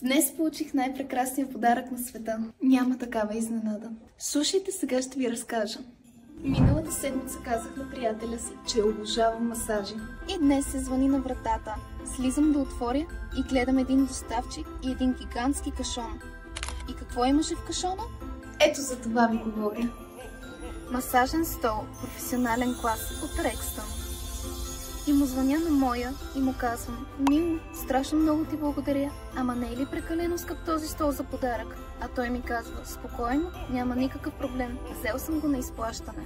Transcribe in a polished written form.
Днес получих най-прекрасния подарък на света. Няма такава изненада. Слушайте, сега ще ви разкажа. Миналата седмица казах на приятеля си, че обожавам масажи. И днес се звъни на вратата. Слизам да отворя и гледам един доставчик и един гигантски кашон. И какво имаше в кашона? Ето за това ви говоря. Масажен стол, професионален клас от Рекстън. И му звъня на моя и му казвам: Мило, страшно много ти благодаря, ама не е ли прекалено скъп този стол за подарък? А той ми казва: спокойно, няма никакъв проблем, взел съм го на изплащане.